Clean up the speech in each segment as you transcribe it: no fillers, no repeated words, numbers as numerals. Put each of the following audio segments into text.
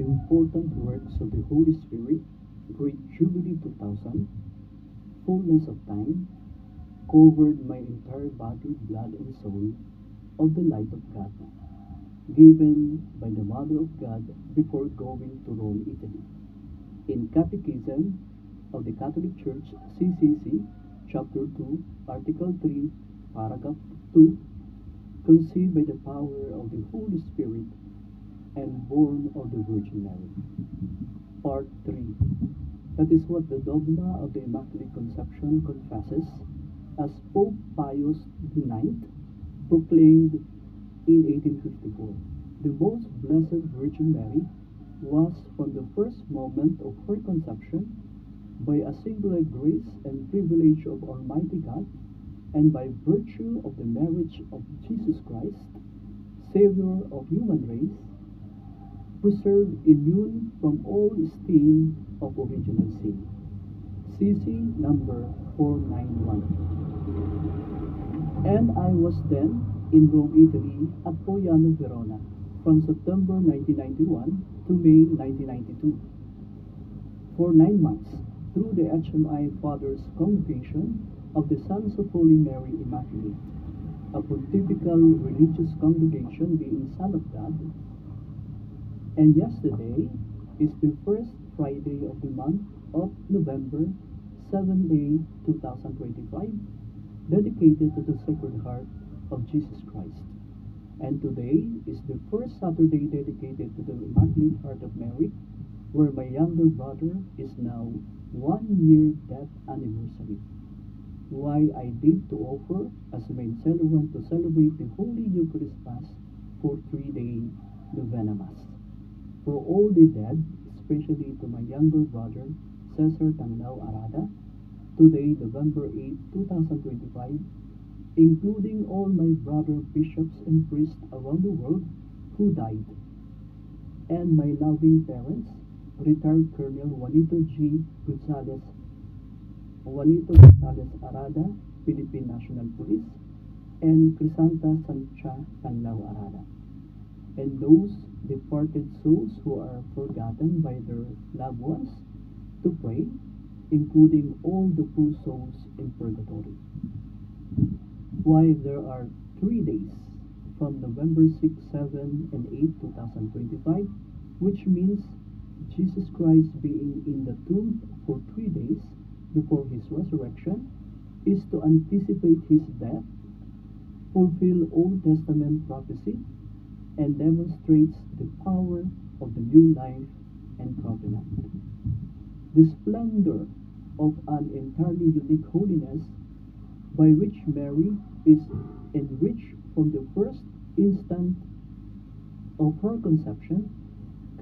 Important Works of the Holy Spirit, Great Jubilee 2000, Fullness of Time, covered my entire body, blood, and soul of the light of God, given by the Mother of God before going to Rome, Italy. In Catechism of the Catholic Church, CCC, Chapter 2, Article 3, Paragraph 2, conceived by the power of the Holy Spirit and born of the Virgin Mary. Part 3. That is what the dogma of the Immaculate Conception confesses, as Pope Pius IX proclaimed in 1854. The Most Blessed Virgin Mary was, from the first moment of her conception, by a singular grace and privilege of Almighty God, and by virtue of the marriage of Jesus Christ, Savior of human race, preserved immune from all stain of original sin. CC number 491. And I was then in Rome, Italy, at Poiano, Verona, from September 1991 to May 1992. For 9 months, through the HMI Fathers Congregation of the Sons of Holy Mary Immaculate, a pontifical religious congregation being Son of God. And yesterday is the first Friday of the month of November, 7 May 2025, dedicated to the Sacred Heart of Jesus Christ. And today is the first Saturday dedicated to the Immaculate Heart of Mary, where my younger brother is now 1 year death anniversary. Why I did to offer as main celebrant to celebrate the Holy Eucharist Mass for 3-day Novena Mass. For all the dead, especially to my younger brother, Cesar Tanglao Arada, today, November 8, 2025, including all my brother bishops and priests around the world who died, and my loving parents, retired Colonel Juanito Gonzalez Arada, Philippine National Police, and Crisanta Sancha Tanglao Arada, and those departed souls who are forgotten by their loved ones, to pray, including all the poor souls in purgatory. Why there are 3 days, from November 6, 7, and 8, 2025, which means Jesus Christ being in the tomb for 3 days before his resurrection, is to anticipate his death, fulfill Old Testament prophecy, and demonstrates the power of the new life and covenant. The splendor of an entirely unique holiness by which Mary is enriched from the first instant of her conception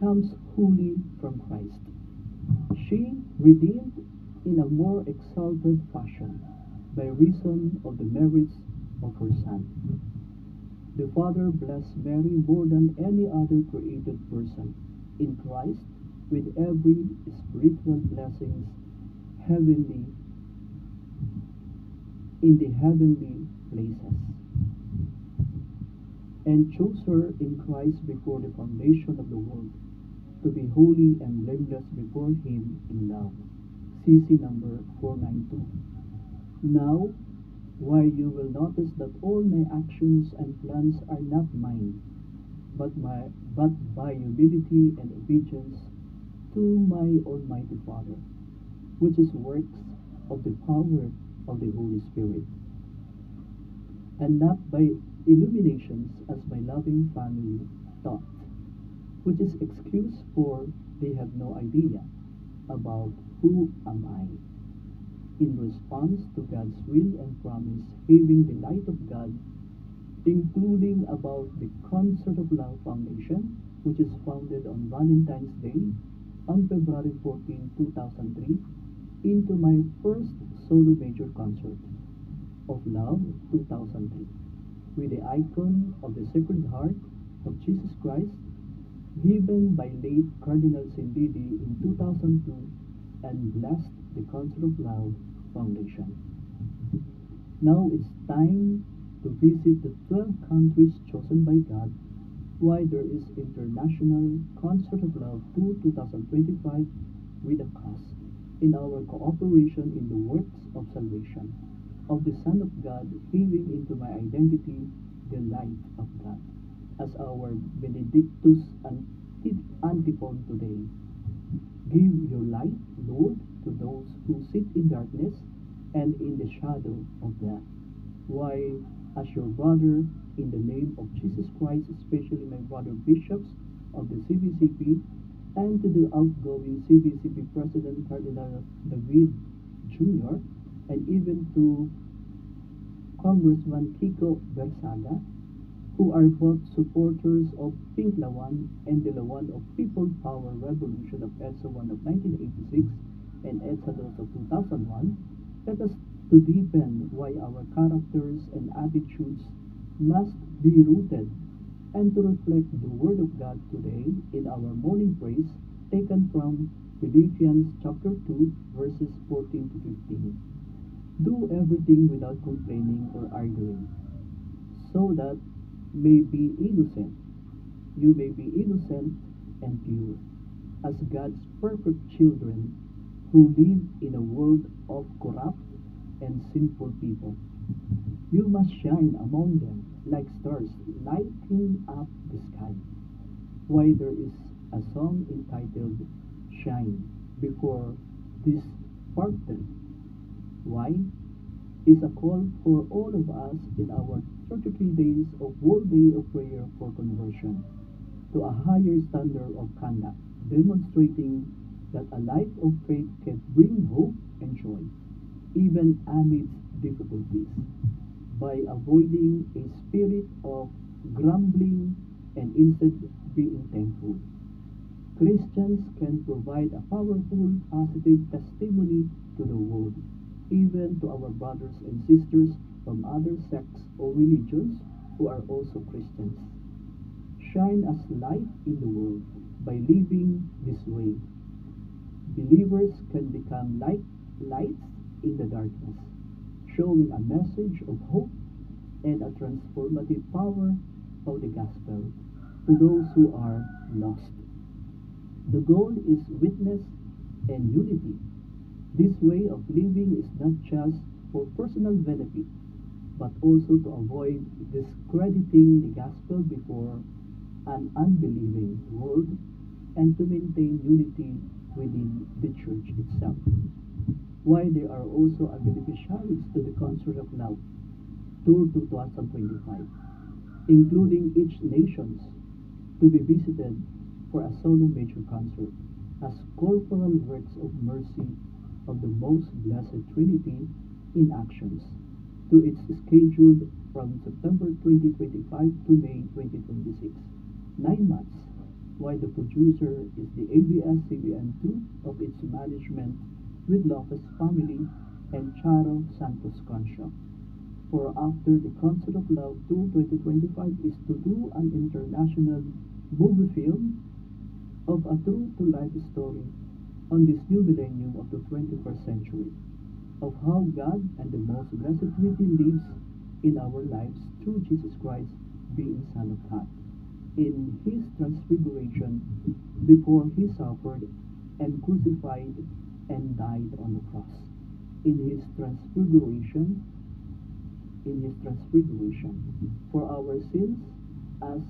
comes wholly from Christ. She redeemed in a more exalted fashion by reason of the merits of her Son. The Father blessed Mary more than any other created person in Christ with every spiritual blessings heavenly in the heavenly places, and chose her in Christ before the foundation of the world to be holy and blameless before him in love. CC number 492. Now, why you will notice that all my actions and plans are not mine, but by humility and obedience to my Almighty Father, which is works of the power of the Holy Spirit, and not by illuminations as my loving family thought, which is excuse for they have no idea about who am I. In response to God's will and promise, having the light of God, including about the Concert of Love Foundation, which is founded on Valentine's Day, on February 14, 2003, into my first solo major concert of Love 2003, with the icon of the Sacred Heart of Jesus Christ, given by late Cardinal Sindidi in 2002, and blessed the Concert of Love Foundation. Now it's time to visit the 12 countries chosen by God why there is International Concert of Love Tour 2025 with a cause in our cooperation in the works of salvation of the Son of God, healing into my identity the light of God as our Benedictus antiphon today. Give your light, Lord, to those who sit in darkness and in the shadow of death. Why, as your brother, in the name of Jesus Christ, especially my brother bishops of the CBCP, and to the outgoing CBCP President Cardinal David Jr., and even to Congressman Kiko Bersaga, who are both supporters of Pink Lawan and the Lawan of People Power Revolution of EDSA 1 of 1986 and EDSA 2 of 2001, let us to deepen why our characters and attitudes must be rooted and to reflect the Word of God today in our morning praise taken from Philippians chapter 2 verses 14 to 15. Do everything without complaining or arguing, so that may be innocent. You may be innocent and pure, as God's perfect children who live in a world of corrupt and sinful people. You must shine among them like stars lighting up the sky. Why there is a song entitled Shine before this sparkle. Why? Is a call for all of us in our 33 days of World Day of Prayer for Conversion to a higher standard of conduct, demonstrating that a life of faith can bring hope and joy, even amidst difficulties, by avoiding a spirit of grumbling and instead being thankful. Christians can provide a powerful, positive testimony to the world, even to our brothers and sisters from other sects or religions who are also Christians. Shine as light in the world by living this way. Believers can become lights in the darkness, showing a message of hope and a transformative power of the gospel to those who are lost. The goal is witness and unity. This way of living is not just for personal benefit, but also to avoid discrediting the gospel before an unbelieving world and to maintain unity within the church itself. Why there are also a beneficiaries to the Concert of Love Tour 2025, including each nations to be visited for a solo major concert as corporal works of mercy of the Most Blessed Trinity in actions to its scheduled from September 2025 to May 2026, 9 months, while the producer is the ABS-CBN2 of its management with Lopez family and Charo Santos Concho. For after the Concert of Love Tour 2025 is to do an international movie film of a true-to-life story on this new millennium of the 21st century, of how God and the Most Blessed Trinity lives in our lives through Jesus Christ being Son of God, in His transfiguration before He suffered and crucified and died on the cross, in His transfiguration, for our sins as